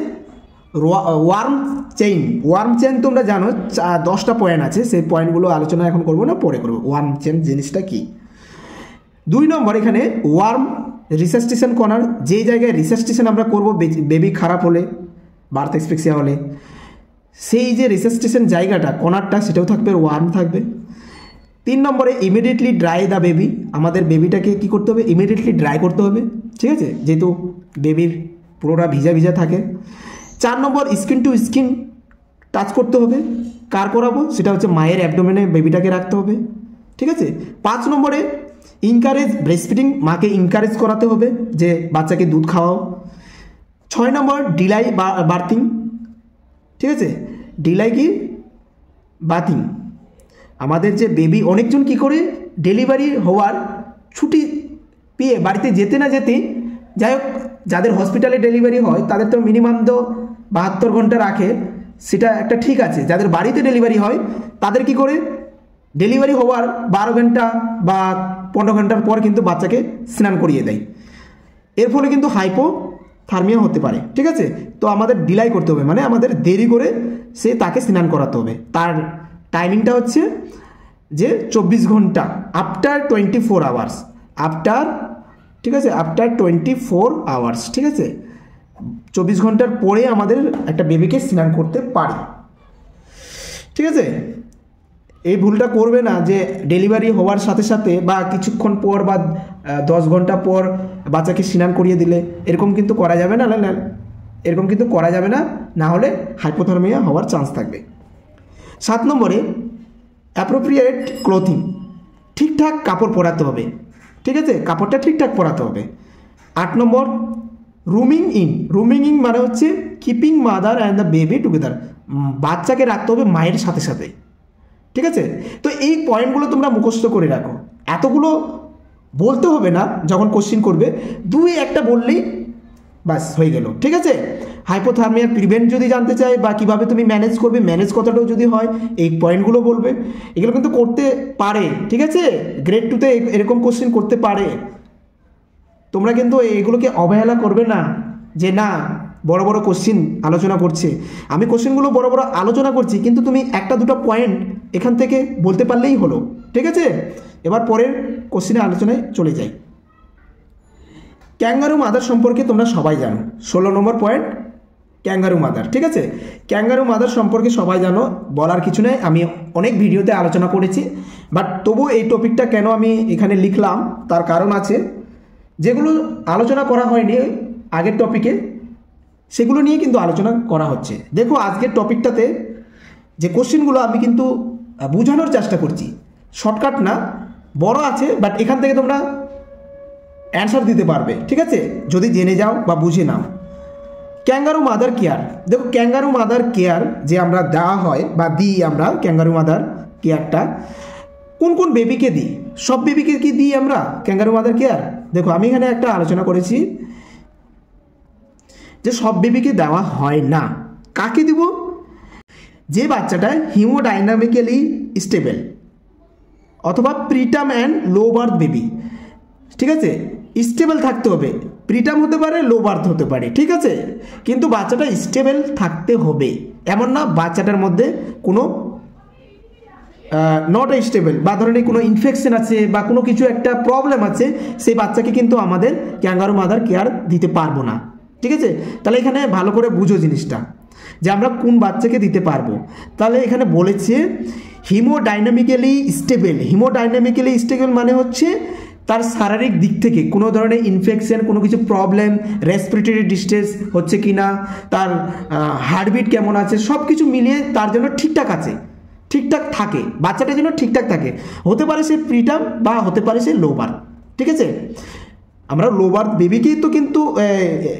ওয়ার্ম চেইন তোমরা জানো 10টা পয়েন্ট আছে, সেই পয়েন্টগুলো আলোচনা এখন করবো না, পরে করবো। ওয়ার্ম চেইন জিনিসটা কি? 2 নম্বর এখানে ওয়ার্ম রিসাসিটেশন কর্নার, যেই জায়গায় রিসাসিটেশন আমরা করবো বেবি খারাপ হলে, বার্থ এক্সপেক্সিয়া হলে, সেই যে রিসাসিটেশন জায়গাটা কর্নারটা, সেটাও থাকবে, ওয়ার্ম থাকবে। 3 নম্বরে ইমিডিয়েটলি ড্রাই দ্য বেবি, আমাদের বেবিটাকে কি করতে হবে? ইমিডিয়েটলি ড্রাই করতে হবে। ঠিক আছে, যেহেতু বেবির পুরোটা ভিজা ভিজা থাকে। 4 নম্বর স্কিন টু স্কিন টাচ করতে হবে, কার করাবো? সেটা হচ্ছে মায়ের অ্যাবডোমেনে বেবিটাকে রাখতে হবে। ঠিক আছে, 5 নম্বরে ইনকারেজ ব্রেস্টফিডিং, মাকে ইনকারেজ করাতে হবে যে বাচ্চাকে দুধ খাওয়াও। 6 নম্বর ডিলাই বার্থিং। ঠিক আছে, ডিলাই কি? বার্থিং। আমাদের যে বেবি, অনেকজন কি করে ডেলিভারি হওয়ার ছুটি পেয়ে বাড়িতে যেতে না যেতে, যাই হোক যাদের হসপিটালে ডেলিভারি হয় তাদের তো মিনিমাম তো 72 ঘন্টা রাখে, সেটা একটা ঠিক আছে। যাদের বাড়িতে ডেলিভারি হয় তাদের কি করে ডেলিভারি হওয়ার 12 ঘন্টা বা 15 ঘন্টার পর কিন্তু বাচ্চাকে স্নান করিয়ে দেয়। এর ফলে কিন্তু হাইপোথার্মিয়া হতে পারে। ঠিক আছে, তো আমাদের ডিলাই করতে হবে, মানে আমাদের দেরি করে তাকে স্নান করাতে হবে। তার টাইমিংটা হচ্ছে যে 24 ঘন্টা, আফটার 24 আওয়ার্স, ঠিক আছে, আফটার 24 আওয়ার্স। ঠিক আছে, 24 ঘন্টার পরে আমাদের একটা বেবিকে স্নান করতে পারি। ঠিক আছে, এই ভুলটা করবে না যে ডেলিভারি হওয়ার সাথে সাথে বা কিছুক্ষণ পর বা 10 ঘন্টা পর বাচ্চাকে স্নান করিয়ে দিলে, এরকম কিন্তু করা যাবে না। এরকম কিন্তু করা যাবে না, না হলে হাইপোথার্মিয়া হওয়ার চান্স থাকবে। 7 নম্বরে অ্যাপ্রোপ্রিয়েট ক্লোথিং, ঠিকঠাক কাপড় পরাতে হবে। ঠিক আছে, কাপড়টা ঠিকঠাক পরাতে হবে। 8 নম্বর রুমিং ইন মানে হচ্ছে keeping mother and the baby together, বাচ্চাকে রাখতে হবে মায়ের সাথে সাথে। ঠিক আছে, তো এই পয়েন্টগুলো তোমরা মুখস্থ করে রাখো, এতগুলো বলতে হবে না, যখন কোশ্চিন করবে 2-1টা বললেই বাস হয়ে গেল। ঠিক আছে, হাইপোথার্মিয়া প্রিভেন্ট যদি জানতে চাই বা কিভাবে তুমি ম্যানেজ করবে, ম্যানেজ কথাটাও যদি হয়, এই পয়েন্টগুলো বলবে, এগুলো কিন্তু করতে পারে। ঠিক আছে, গ্রেড 2তে এরকম কোশ্চিন করতে পারে। তোমরা কিন্তু এগুলোকে অবহেলা করবে না যে না বড় বড় কোশ্চিন আলোচনা করছে, আমি কোশ্চিনগুলো বড় বড় আলোচনা করছি, কিন্তু তুমি 1-2টা পয়েন্ট এখান থেকে বলতে পারলেই হলো। ঠিক আছে, এবার পরের কোশ্চিনের আলোচনায় চলে যাই। ক্যাঙ্গারু মাদার সম্পর্কে তোমরা সবাই জানো, 16 নম্বর পয়েন্ট ক্যাঙ্গারু মাদার। ঠিক আছে, ক্যাঙ্গারু মাদার সম্পর্কে সবাই জানো, বলার কিছু নেই, আমি অনেক ভিডিওতে আলোচনা করেছি, বাট তবু এই টপিকটা কেন আমি এখানে লিখলাম তার কারণ আছে, যেগুলো আলোচনা করা হয়নি আগের টপিকে, সেগুলো নিয়ে কিন্তু আলোচনা করা হচ্ছে। দেখো আজকের টপিকটাতে যে কোশ্চেনগুলো আমি কিন্তু বোঝানোর চেষ্টা করছি, শর্টকাট না, বড় আছে, বাট এখান থেকে তোমরা অ্যান্সার দিতে পারবে, ঠিক আছে, যদি জেনে যাও বা বুঝে নাও। ক্যাঙ্গারু মাদার কেয়ার, দেখো ক্যাঙ্গারু মাদার কেয়ার যে আমরা দেওয়া হয় বা দিই আমরা, ক্যাঙ্গারু মাদার কেয়ারটা কোন কোন বেবিকে দিই? সব বেবিকে কি দিই আমরা ক্যাঙ্গারু মাদার কেয়ার? দেখো আমি এখানে একটা আলোচনা করেছি যে সব বেবিকে দেওয়া হয় না। কাকে দিব? যে বাচ্চাটা হিমোডাইনামিক্যালি স্টেবল অথবা preterm and low birth baby, ঠিক আছে, স্টেবল থাকতে হবে। প্রিটার্ম হতে পারে, লো বার্থ হতে পারে, ঠিক আছে, কিন্তু বাচ্চাটা স্টেবল থাকতে হবে। এমন না বাচ্চাটার মধ্যে কোনো নট স্টেবল বা ধরনের কোনো ইনফেকশন আছে বা কোনো কিছু একটা প্রবলেম আছে, সেই বাচ্চাকে কিন্তু আমাদের ক্যাঙ্গারু মাদার কেয়ার দিতে পারবো না, ঠিক আছে। তাহলে এখানে ভালো করে বুঝো জিনিসটা যে আমরা কোন বাচ্চাকে দিতে পারবো। তাহলে এখানে বলেছে হিমোডাইনামিক্যালি স্টেবল। হিমোডাইনামিক্যালি স্টেবল মানে হচ্ছে তার শারীরিক দিক থেকে কোনো ধরনের ইনফেকশন, কোনো কিছু প্রবলেম, রেসপিরেটরি ডিস্ট্রেস হচ্ছে কি না, তার হার্টবিট কেমন আছে, সব কিছু মিলিয়ে তার জন্য ঠিকঠাক আছে, ঠিকঠাক থাকে, বাচ্চাটার জন্য ঠিকঠাক থাকে। হতে পারে সে প্রিটার্ম বা হতে পারে সে লো বার্থ, ঠিক আছে। আমরা লো বার্থ বেবিকেই তো কিন্তু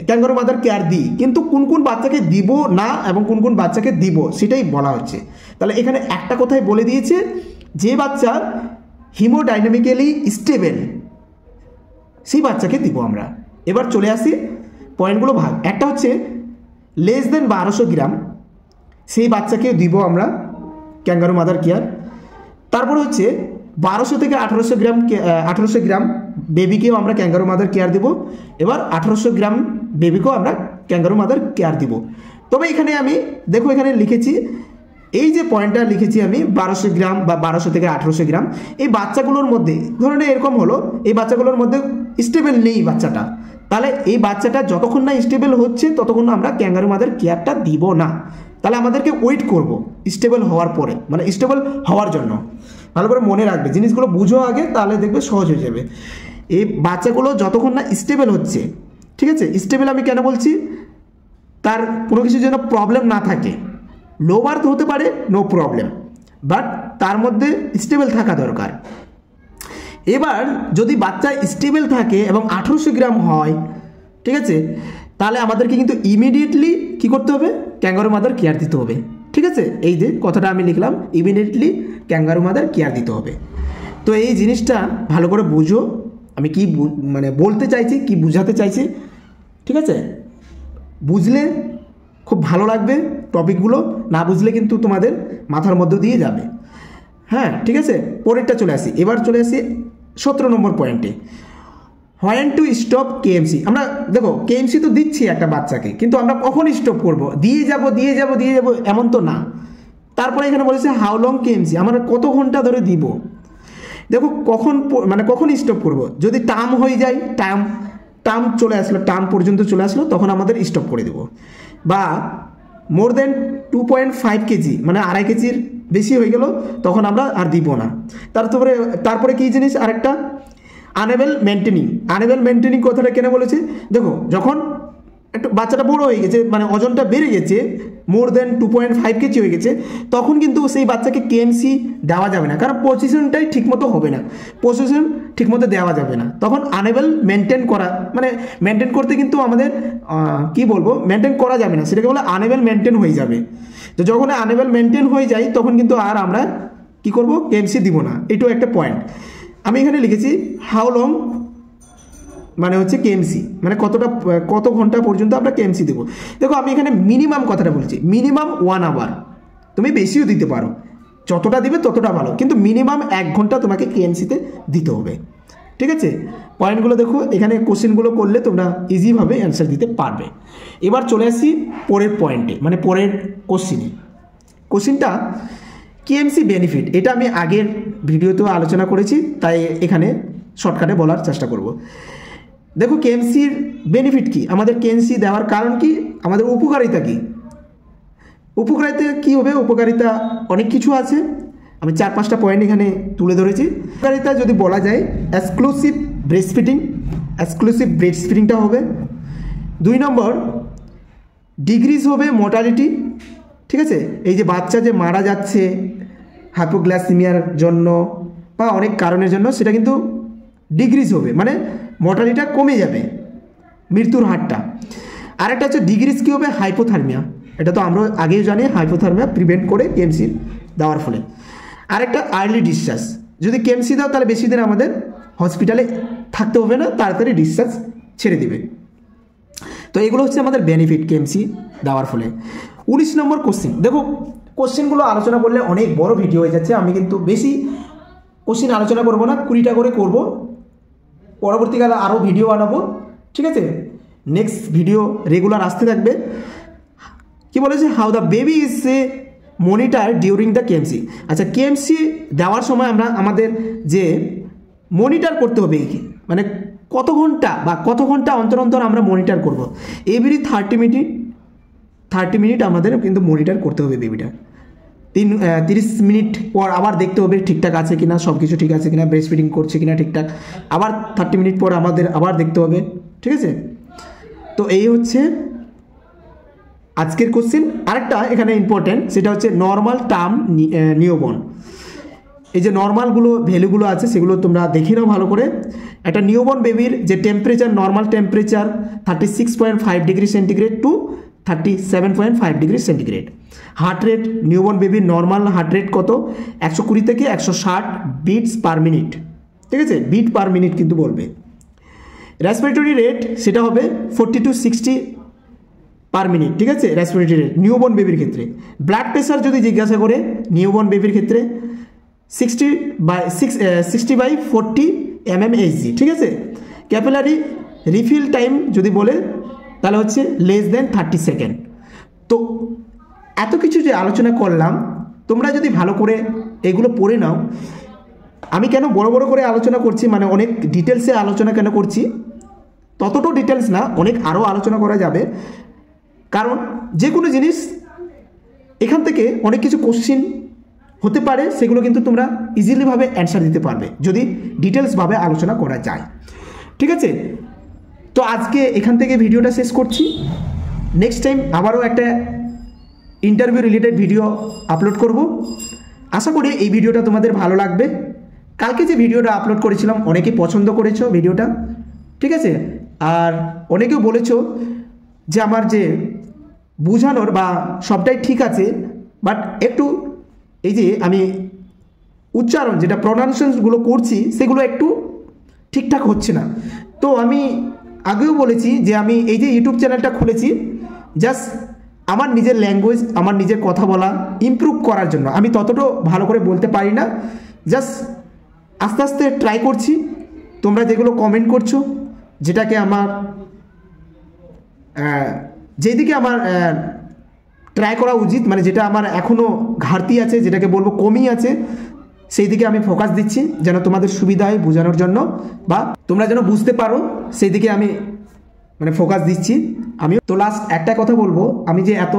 ক্যাঙ্গারু মাদার কেয়ার দিই, কিন্তু কোন কোন বাচ্চাকে দিব না এবং কোন কোন বাচ্চাকে দিব সেটাই বলা হচ্ছে। তাহলে এখানে একটা কথাই বলে দিয়েছে, যে বাচ্চা হিমোডাইনামিক্যালি স্টেবল সেই বাচ্চাকে দিব আমরা। এবার চলে আসি পয়েন্টগুলো ভাগ। একটা হচ্ছে লেস দেন 1200 গ্রাম, সেই বাচ্চাকেও দিব আমরা ক্যাঙ্গারু মাদার কেয়ার। তারপর হচ্ছে 1200 থেকে 1800 গ্রাম বেবিকেও আমরা ক্যাঙ্গারু মাদার কেয়ার দিব। এবার 1800 গ্রাম বেবিকেও আমরা ক্যাঙ্গারু মাদার কেয়ার দিব। তবে এখানে আমি দেখো এখানে লিখেছি, এই যে পয়েন্টটা লিখেছি আমি 1200 গ্রাম বা 1200 থেকে 1800 গ্রাম, এই বাচ্চাগুলোর মধ্যে ধরুন এরকম হলো, এই বাচ্চাগুলোর মধ্যে স্টেবল নেই বাচ্চাটা, তাহলে এই বাচ্চাটা যতক্ষণ না স্টেবল হচ্ছে ততক্ষণ আমরা ক্যাঙ্গারু মাদার কেয়ারটা দিব না। তাহলে আমাদেরকে ওয়েট করব স্টেবল হওয়ার পরে, মানে স্টেবল হওয়ার জন্য। ভালো করে মনে রাখবে, জিনিসগুলো বুঝো আগে, তাহলে দেখবে সহজ হয়ে যাবে। এই বাচ্চাগুলো যতক্ষণ না স্টেবল হচ্ছে, ঠিক আছে, স্টেবল আমি কেন বলছি, তার কোনো কিছুর জন্য প্রবলেম না থাকে, লো বার্থ হতে পারে, নো প্রবলেম, বাট তার মধ্যে স্টেবল থাকা দরকার। এবার যদি বাচ্চা স্টেবল থাকে এবং 1800 গ্রাম হয়, ঠিক আছে, তাহলে আমাদেরকে কিন্তু ইমিডিয়েটলি কী করতে হবে, ক্যাঙ্গারু মাদার কেয়ার দিতে হবে, ঠিক আছে। এই যে কথাটা আমি লিখলাম, ইমিডিয়েটলি ক্যাঙ্গারু মাদার কেয়ার দিতে হবে। তো এই জিনিসটা ভালো করে বুঝো, আমি কি মানে বলতে চাইছি, কি বুঝাতে চাইছি, ঠিক আছে। বুঝলে খুব ভালো লাগবে টপিকগুলো, না বুঝলে কিন্তু তোমাদের মাথার মধ্য দিয়ে যাবে। হ্যাঁ, ঠিক আছে। পরেরটা চলে আসি, এবার চলে আসি 17 নম্বর পয়েন্টে, হোয়েন টু স্টপ কেএমসি। আমরা দেখো কেএমসি তো দিচ্ছি একটা বাচ্চাকে, কিন্তু আমরা কখন স্টপ করব? দিয়ে যাব এমন তো না। তারপরে এখানে বলেছে হাউ লং কেএমসি, আমরা কত ঘন্টা ধরে দিব। দেখো কখন মানে কখন স্টপ করব, যদি টার্ম হয়ে যায়, টার্ম চলে আসলো, টার্ম পর্যন্ত চলে আসলো, তখন আমাদের স্টপ করে দেব। বা মোর দেন 2.5 কেজি মানে 2.5 কেজির বেশি হয়ে গেল, তখন আমরা আর দিব না। তারপরে কি জিনিস আরেকটা, আনএবল মেনটেনিং কথাটা কেন বলেছে, দেখো যখন একটু বাচ্চাটা বড় হয়ে গেছে, মানে ওজনটা বেড়ে গেছে, মোর দেন 2.5 কেজি হয়ে গেছে, তখন কিন্তু সেই বাচ্চাকে কেএমসি দেওয়া যাবে না, কারণ পজিশনটাই ঠিকমতো হবে না, পজিশন ঠিকমতো দেওয়া যাবে না। তখন আনএবল মেনটেন করা, মানে মেনটেন করতে কিন্তু আমাদের কি বলবো, মেনটেন করা যাবে না, সেটাকে বলে আনএবল মেনটেন হয়ে যাবে। তো যখন আনএবল মেনটেন হয়ে যায়, তখন কিন্তু আর আমরা কি করব, কেএমসি দিব না। এটাও একটা পয়েন্ট আমি এখানে লিখেছি। হাউ লং মানে হচ্ছে কেএমসি, মানে কত ঘন্টা পর্যন্ত আমরা কেএমসি দেবো। দেখো আমি এখানে মিনিমাম কথাটা বলছি, মিনিমাম 1 আওয়ার, তুমি বেশিও দিতে পারো, যতটা দিবে ততটা ভালো, কিন্তু মিনিমাম 1 ঘন্টা তোমাকে কেএমসিতে দিতে হবে, ঠিক আছে। পয়েন্টগুলো দেখো, এখানে কোশ্চেনগুলো করলে তোমরা ইজিভাবে অ্যান্সার দিতে পারবে। এবার চলে আসি পরের পয়েন্টে, মানে পরের কোশ্চেনটা কেএমসি বেনিফিট। এটা আমি আগের ভিডিওতেও আলোচনা করেছি, তাই এখানে শর্টকাটে বলার চেষ্টা করব। দেখো কেএমসির বেনিফিট কি, আমাদের কেএমসি দেওয়ার কারণ কি, আমাদের উপকারিতা কি। উপকারিতা কি হবে, উপকারিতা অনেক কিছু আছে, আমি 4-5টা পয়েন্ট এখানে তুলে ধরেছি। উপকারিতা যদি বলা যায়, এক্সক্লুসিভ ব্রেস্ট ফিডিংটা হবে। 2 নম্বর ডিক্রিজ হবে মর্টালিটি, ঠিক আছে। এই যে বাচ্চা যে মারা যাচ্ছে হাইপোগ্লাইসেমিয়ার জন্য বা অনেক কারণের জন্য, সেটা কিন্তু ডিক্রিজ হবে, মানে মর্টালিটিটা কমে যাবে, মৃত্যুর হারটা। আরেকটা হচ্ছে ডিক্রিজ কী হবে, হাইপোথার্মিয়া। এটা তো আমরা আগেই জানি, হাইপোথার্মিয়া প্রিভেন্ট করে কেএমসি দেওয়ার ফলে। আরেকটা আর্লি ডিসচার্জ, যদি কেএমসি দাও তাহলে বেশি দিন আমাদের হসপিটালে থাকতে হবে না, তাড়াতাড়ি ডিসচার্জ ছেড়ে দিবে। তো এগুলো হচ্ছে আমাদের বেনিফিট কেএমসি দেওয়ার ফলে। 19 নম্বর কোশ্চেন, দেখো কোশ্চেনগুলো আলোচনা করলে অনেক বড় ভিডিও হয়ে যাচ্ছে, আমি কিন্তু বেশি কোশ্চেন আলোচনা করব না, 20টা করে করব, পরবর্তীকালে আরও ভিডিও বানাবো, ঠিক আছে। নেক্সট ভিডিও রেগুলার আসতে থাকবে। কি বলেছে, how the baby is a monitor during the KMC. আচ্ছা, কেএমসি দেওয়ার সময় আমরা আমাদের যে মনিটার করতে হবে, মানে কত ঘন্টা অন্তর অন্তর আমরা মনিটার করব। এভরি 30 মিনিট আমাদের কিন্তু মনিটার করতে হবে বেবিটা। 30 মিনিট পর আবার দেখতে হবে ঠিকঠাক আছে কিনা, সব কিছু ঠিক আছে কিনা, ব্রেস্ট ফিডিং করছে কিনা ঠিকঠাক, আবার 30 মিনিট পর আমাদের আবার দেখতে হবে, ঠিক আছে। তো এই হচ্ছে আজকের কোশ্চেন। আরেকটা এখানে ইম্পর্টেন্ট, সেটা হচ্ছে নর্মাল টার্ম নিউবর্ন। এই যে নর্মালগুলো ভ্যালুগুলো আছে সেগুলো তোমরা দেখে নাও ভালো করে। একটা নিউবর্ন বেবির যে temperature, normal temperature 36.5 degree centigrade two 37.5 degree centigrade. Heart rate, newborn বেবির নর্মাল হার্ট রেট কত, 120 থেকে 160 বিটস পার মিনিট, ঠিক আছে, বিট পার মিনিট কিন্তু বলবে। রেসপিরেটরি রেট সেটা হবে 40 to 60 পার মিনিট, ঠিক আছে, রেসপিরেটরি রেট নিউবর্ন বেবির ক্ষেত্রে। ব্লাড প্রেশার যদি জিজ্ঞাসা করে নিউবর্ন বেবির ক্ষেত্রে 60/40 mmHg, ঠিক আছে। ক্যাপিলারি রিফিল টাইম যদি বলে তাহলে হচ্ছে লেস দেন 30 সেকেন্ড। তো এত কিছু যে আলোচনা করলাম, তোমরা যদি ভালো করে এগুলো পড়ে নাও। আমি কেন বড় বড় করে আলোচনা করছি, মানে অনেক ডিটেলসে আলোচনা কেন করছি, ততটাও ডিটেলস না, অনেক আরও আলোচনা করা যাবে। কারণ যে কোনো জিনিস এখান থেকে অনেক কিছু কোশ্চিন হতে পারে, সেগুলো কিন্তু তোমরা ইজিলিভাবে অ্যান্সার দিতে পারবে যদি ডিটেলসভাবে আলোচনা করা যায়, ঠিক আছে। তো আজকে এখান থেকে ভিডিওটা শেষ করছি। নেক্সট টাইম আবারও একটা ইন্টারভিউ রিলেটেড ভিডিও আপলোড করব। আশা করি এই ভিডিওটা তোমাদের ভালো লাগবে। কালকে যে ভিডিওটা আপলোড করেছিলাম অনেকেই পছন্দ করেছো ভিডিওটা, ঠিক আছে। আর অনেকেও বলেছো যে আমার যে বোঝানোর বা সবটাই ঠিক আছে, বাট একটু এই যে আমি উচ্চারণ যেটা প্রনাউন্সিয়েশনগুলো করছি সেগুলো একটু ঠিকঠাক হচ্ছে না। তো আমি আগেও বলেছি যে আমি এই যে ইউটিউব চ্যানেলটা খুলেছি জাস্ট আমার নিজের ল্যাঙ্গুয়েজ, আমার নিজের কথা বলা ইমপ্রুভ করার জন্য। আমি ততটাও ভালো করে বলতে পারি না, জাস্ট আস্তে আস্তে ট্রাই করছি। তোমরা যেগুলো কমেন্ট করছো, যেটাকে আমার যেদিকে আমার ট্রাই করা উচিত, মানে যেটা আমার এখনও ঘাটতি আছে, যেটাকে বলবো কমই আছে, সেই দিকে আমি ফোকাস দিচ্ছি যেন তোমাদের সুবিধা হয় বোঝানোর জন্য, বা তোমরা যেন বুঝতে পারো সেই দিকে আমি মানে ফোকাস দিচ্ছি। আমি তো লাস্ট একটা কথা বলবো, আমি যে এত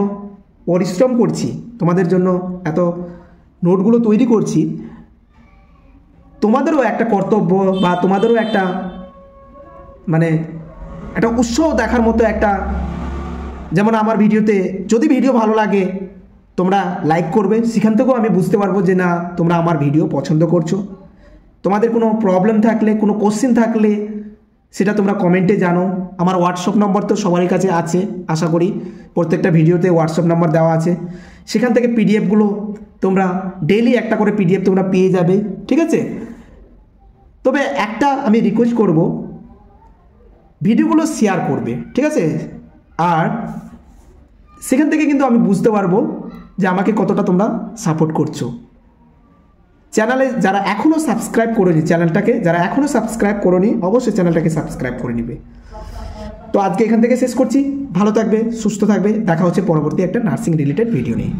পরিশ্রম করছি তোমাদের জন্য, এত নোটগুলো তৈরি করছি, তোমাদেরও একটা কর্তব্য বা তোমাদেরও একটা মানে একটা উৎসাহ দেখার মতো একটা, যেমন আমার ভিডিওতে যদি ভিডিও ভালো লাগে তোমরা লাইক করবে, সেখান থেকেও আমি বুঝতে পারবো যে না তোমরা আমার ভিডিও পছন্দ করছো। তোমাদের কোনো প্রবলেম থাকলে, কোনো কোশ্চেন থাকলে সেটা তোমরা কমেন্টে জানো। আমার হোয়াটসঅ্যাপ নম্বর তো সবারই কাছে আছে, আশা করি প্রত্যেকটা ভিডিওতে হোয়াটসঅ্যাপ নাম্বার দেওয়া আছে। সেখান থেকে পিডিএফগুলো তোমরা ডেইলি একটা করে পিডিএফ তোমরা পেয়ে যাবে, ঠিক আছে। তবে একটা আমি রিকোয়েস্ট করব, ভিডিওগুলো শেয়ার করবে, ঠিক আছে। আর সেখান থেকে কিন্তু আমি বুঝতে পারবো যে আমাকে কতটা তোমরা সাপোর্ট করছো। চ্যানেলে যারা এখনও সাবস্ক্রাইব করেনি, চ্যানেলটাকে যারা এখনও সাবস্ক্রাইব করোনি অবশ্যই চ্যানেলটাকে সাবস্ক্রাইব করে নিবে। তো আজকে এখান থেকে শেষ করছি। ভালো থাকবে, সুস্থ থাকবে, দেখা হচ্ছে পরবর্তী একটা নার্সিং রিলেটেড ভিডিও নিয়ে।